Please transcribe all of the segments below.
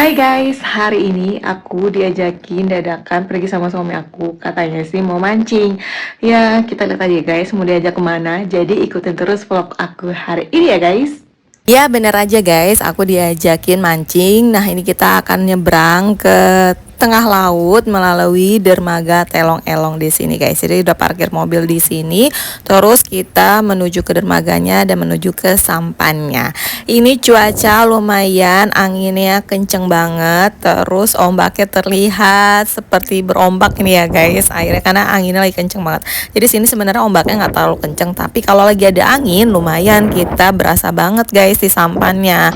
Hai guys, hari ini aku diajakin dadakan pergi sama suami aku. Katanya sih mau mancing. Ya, kita lihat aja guys, mau diajak kemana. Jadi ikutin terus vlog aku hari ini ya guys. Ya bener aja guys, aku diajakin mancing. Nah ini kita akan nyebrang ke tengah laut melalui dermaga Telong-Elong di sini guys. Jadi udah parkir mobil di sini, terus kita menuju ke dermaganya dan menuju ke sampannya. Ini cuaca lumayan, anginnya kenceng banget, terus ombaknya terlihat seperti berombak ini ya guys. Airnya karena anginnya lagi kenceng banget. Jadi sini sebenarnya ombaknya nggak terlalu kenceng, tapi kalau lagi ada angin lumayan kita berasa banget guys di sampannya.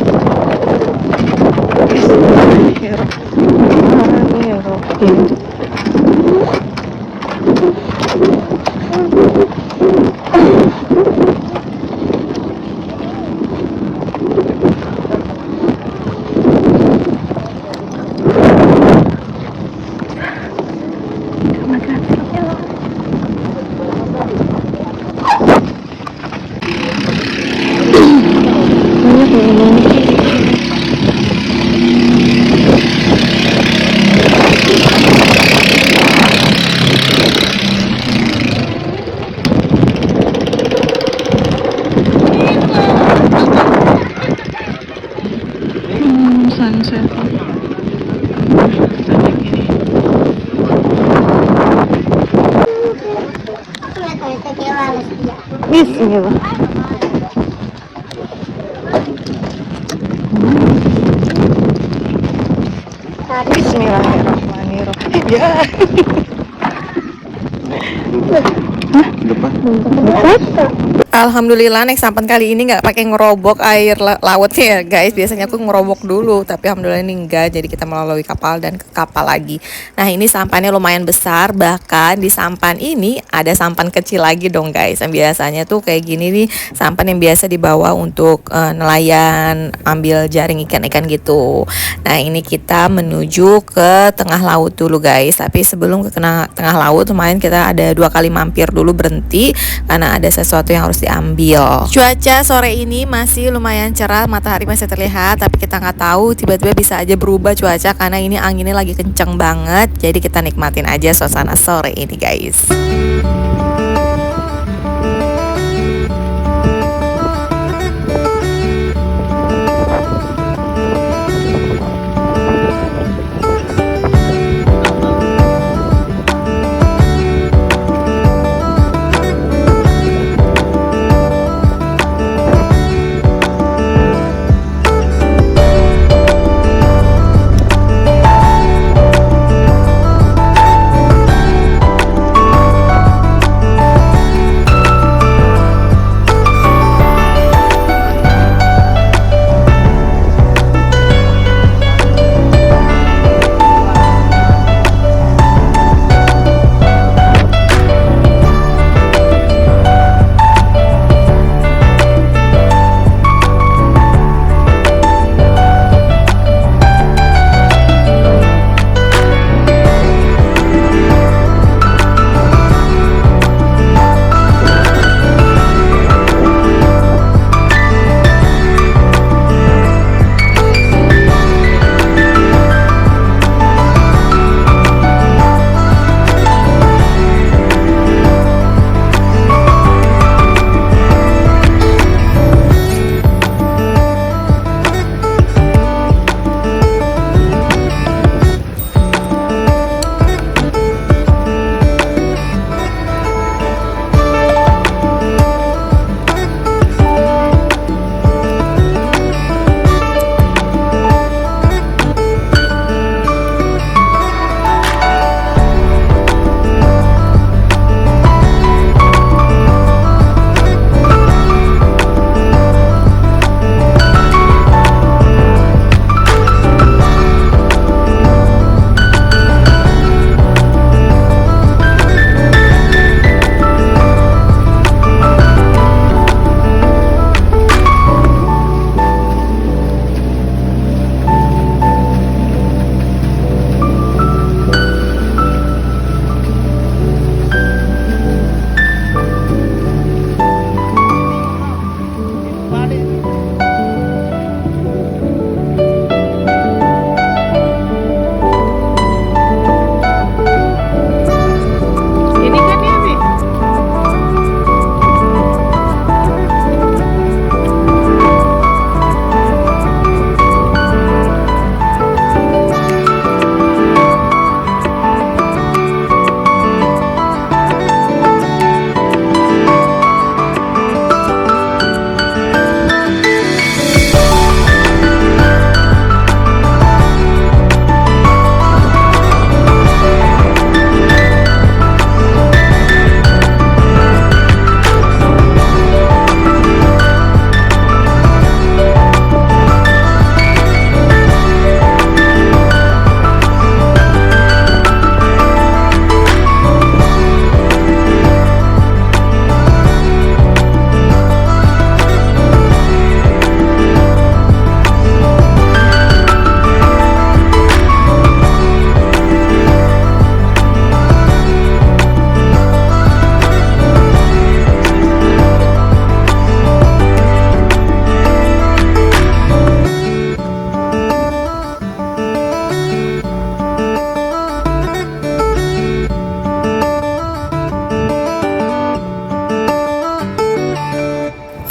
Sunset. Bismillah. Bismillahirrahmanirrahim. Ya. Alhamdulillah naik sampan kali ini nggak pakai ngerobok air lautnya ya guys. Biasanya aku ngerobok dulu, tapi alhamdulillah ini enggak. Jadi kita melalui kapal dan ke kapal lagi. Nah ini sampannya lumayan besar. Bahkan di sampan ini ada sampan kecil lagi dong guys. Yang biasanya tuh kayak gini nih, sampan yang biasa dibawa untuk nelayan ambil jaring ikan-ikan gitu. Nah ini kita menuju ke tengah laut dulu guys. Tapi sebelum ke tengah laut lumayan kita ada 2 kali mampir dulu berhenti karena ada sesuatu yang harus diambil. Cuaca sore ini masih lumayan cerah, matahari masih terlihat, tapi kita nggak tahu tiba-tiba bisa aja berubah cuaca karena ini anginnya lagi kenceng banget. Jadi kita nikmatin aja suasana sore ini guys.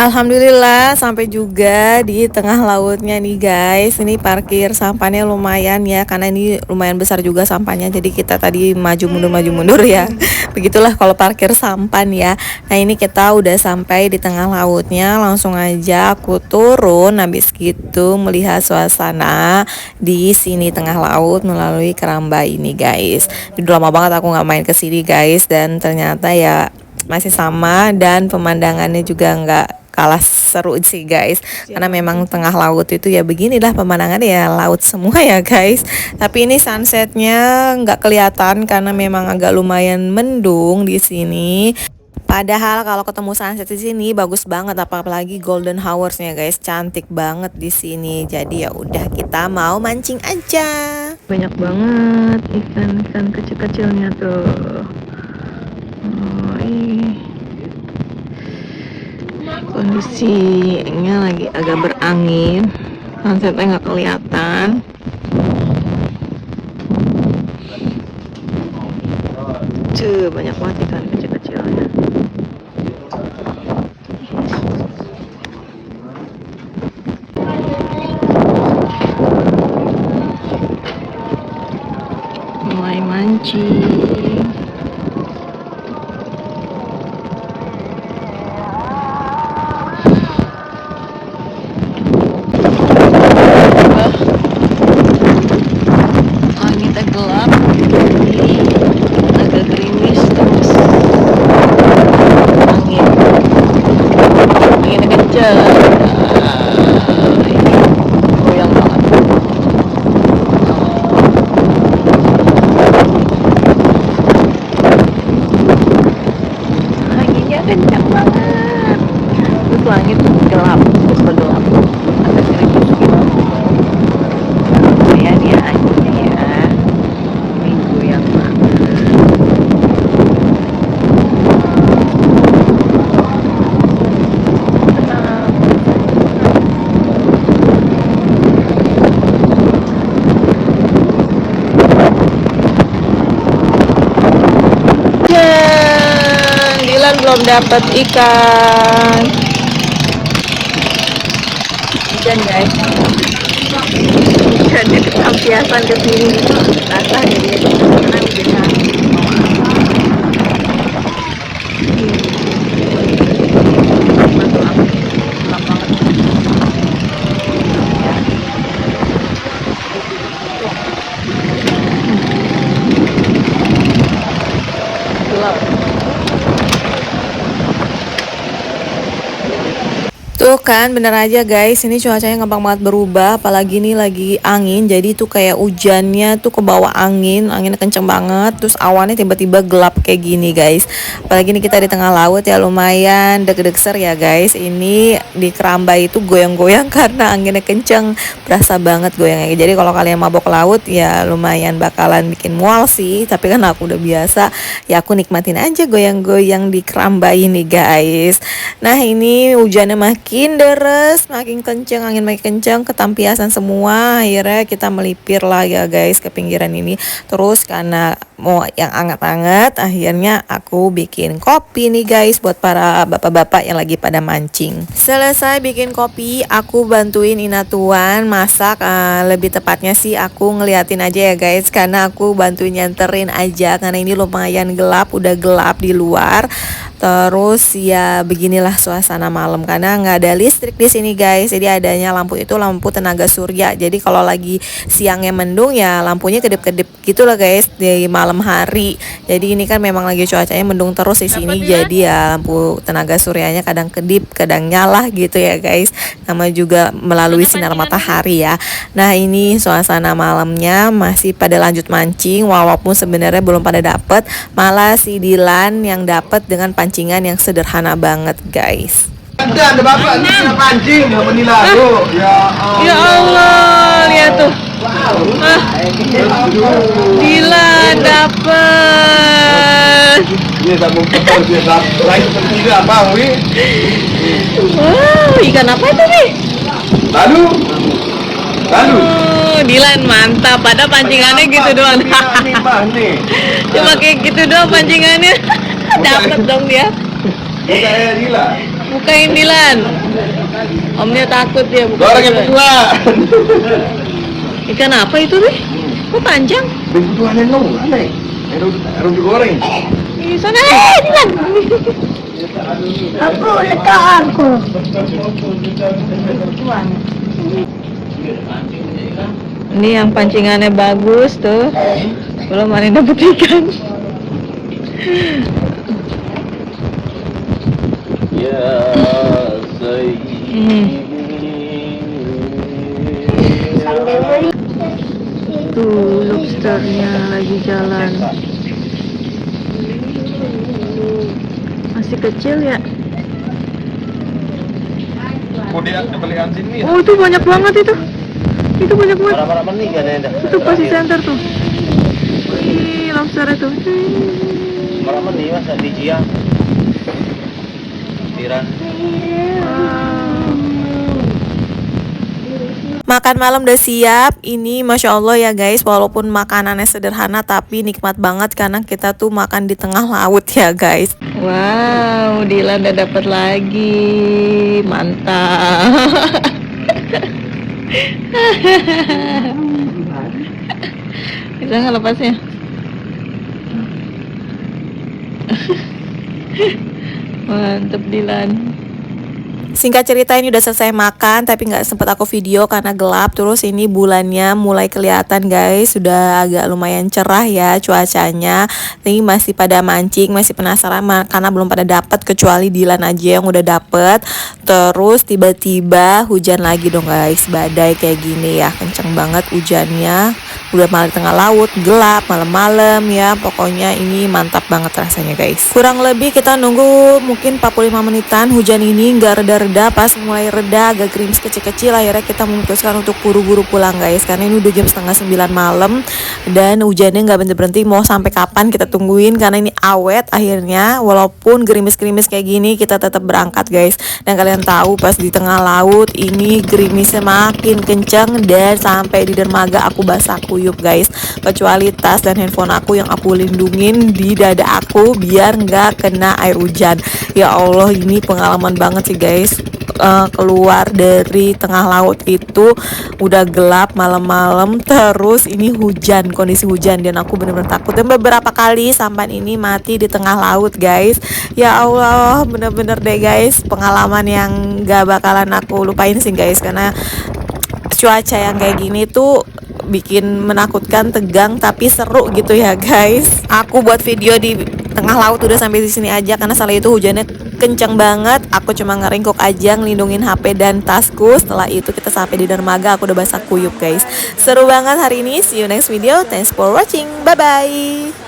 Alhamdulillah sampai juga di tengah lautnya nih guys. Ini parkir sampahnya lumayan ya, karena ini lumayan besar juga sampahnya. Jadi kita tadi maju mundur ya. Begitulah kalau parkir sampan ya. Nah ini kita udah sampai di tengah lautnya. Langsung aja aku turun habis gitu melihat suasana di sini tengah laut melalui keramba ini guys. Udah lama banget aku nggak main ke sini guys, dan ternyata ya masih sama, dan pemandangannya juga nggak kalah seru sih guys, karena memang tengah laut itu ya beginilah pemandangannya, ya laut semua ya guys. Tapi ini sunsetnya nggak kelihatan karena memang agak lumayan mendung di sini. Padahal kalau ketemu sunset di sini bagus banget, apalagi golden hoursnya guys, cantik banget di sini. Jadi ya udah, kita mau mancing aja. Banyak banget ikan-ikan kecil-kecilnya tuh. Oh, kondisinya lagi agak berangin, sunsetnya nggak kelihatan. Banyak banget ikan kecil-kecilnya. Mulai mancing. Langitnya gelap, jadi agak gerimis, terus anginnya kencang. Ini goyang banget. Anginnya kencang banget, terus langit gelap, super gelap, agak gerimis gitu. Lumayan ya anginnya ya, ini goyang banget. Dilan belum dapat ikan. Hujan guys. Hujannya ketampiasan ke sini. Rasa jadi karena hujannya masuk angin. Gelap banget. Gelap. Tuh kan bener aja guys, ini cuacanya gampang banget berubah, apalagi nih lagi angin, jadi tuh kayak hujannya tuh ke bawah angin, anginnya kenceng banget, terus awannya tiba-tiba gelap kayak gini guys. Apalagi nih kita di tengah laut ya, lumayan deg-degser ya guys. Ini di keramba itu goyang-goyang karena anginnya kenceng, berasa banget goyangnya. Jadi kalau kalian mabok laut ya lumayan bakalan bikin mual sih, tapi kan aku udah biasa, ya aku nikmatin aja goyang-goyang di keramba ini guys. Nah ini hujannya makin deres, makin kenceng, angin makin kenceng, ketampiasan semua. Akhirnya kita melipir lah ya guys ke pinggiran ini. Terus karena mau yang anget-anget, akhirnya aku bikin kopi nih guys buat para bapak-bapak yang lagi pada mancing. Selesai bikin kopi, aku bantuin Inatuan masak. Lebih tepatnya sih aku ngeliatin aja ya guys, karena aku bantuin nyanterin aja, karena ini lumayan gelap, udah gelap di luar. Terus ya beginilah suasana malam karena nggak ada listrik di sini guys. Jadi adanya lampu itu lampu tenaga surya. Jadi kalau lagi siangnya mendung ya lampunya kedip-kedip gitu lah guys di malam hari. Jadi ini kan memang lagi cuacanya mendung terus di sini. Jadi ya lampu tenaga suryanya kadang kedip, kadang nyala gitu ya guys. Nama juga melalui sinar matahari ya. Nah ini suasana malamnya masih pada lanjut mancing, walaupun sebenarnya belum pada dapet. Malah si Dilan yang dapet dengan pancingan yang sederhana banget guys. Ada bapak ini kena pancing mau menilaru. Ya Allah, lihat tuh. Dilan dapet. Ini tak mungkin dia lain seperti ini apa, Wi? Wow, ikan apa itu nih? Lalu. Dilan mantap. Pada pancingannya gitu doang. Cuma kayak gitu doang pancingannya. Dapet dong dia. Bukan gila. Bukain Dilan. Omnya takut ya buka. Goreng yang berdua. Ikan apa itu deh? Kok panjang? Berduaan yang nong, aneh. Harus digoreng. Di sana Dilan. Aku letak aku. Ini yang pancingannya bagus tuh. Belum ada yang dapet ikan. Ya, Tuh lobsternya lagi jalan. Masih kecil ya. Kemudian kebelian sini. Oh itu banyak banget itu. Itu banyak banget. Para nih gak ada. Itu pasti center tuh. Wih lobster itu. Para nih mas di Jiang. Tiran. Makan malam udah siap. Ini Masya Allah ya guys, walaupun makanannya sederhana tapi nikmat banget karena kita tuh makan di tengah laut ya guys. Wow, Dilan udah dapet lagi. Mantap. Bisa nggak lepasnya? Mantap Dilan. Singkat cerita ini udah selesai makan tapi nggak sempet aku video karena gelap. Terus ini bulannya mulai kelihatan guys, sudah agak lumayan cerah ya cuacanya. Ini masih pada mancing, masih penasaran karena belum pada dapet, kecuali Dilan aja yang udah dapet. Terus tiba-tiba hujan lagi dong guys, badai kayak gini ya, kenceng banget hujannya. Udah malam tengah laut, gelap, malam-malam ya, pokoknya ini mantap banget rasanya guys. Kurang lebih kita nunggu mungkin 45 menitan, hujan ini nggak reda-reda. Pas mulai reda agak gerimis kecil-kecil, akhirnya kita memutuskan untuk buru-buru pulang guys, karena ini udah jam setengah 9 malam dan hujannya nggak berhenti-berhenti. Mau sampai kapan kita tungguin, karena ini awet. Akhirnya walaupun gerimis-gerimis kayak gini kita tetap berangkat guys. Dan kalian tahu pas di tengah laut ini gerimisnya makin kenceng dan sampai di dermaga aku basah kuyup guys, kecuali tas dan handphone aku yang aku lindungin di dada aku biar nggak kena air hujan. Ya Allah, ini pengalaman banget sih guys. Keluar dari tengah laut itu udah gelap malam-malam, terus ini hujan, kondisi hujan, dan aku bener-bener takut. Dan beberapa kali sampan ini mati di tengah laut guys. Ya Allah, bener-bener deh guys, pengalaman yang gak bakalan aku lupain sih guys, karena cuaca yang kayak gini tuh bikin menakutkan, tegang, tapi seru gitu ya guys. Aku buat video di tengah laut udah sampai di sini aja karena salah itu hujannya kenceng banget. Aku cuma ngeringkuk aja ngelindungin HP dan tasku. Setelah itu kita sampai di dermaga, aku udah basah kuyup guys. Seru banget hari ini. See you next video. Thanks for watching. Bye bye.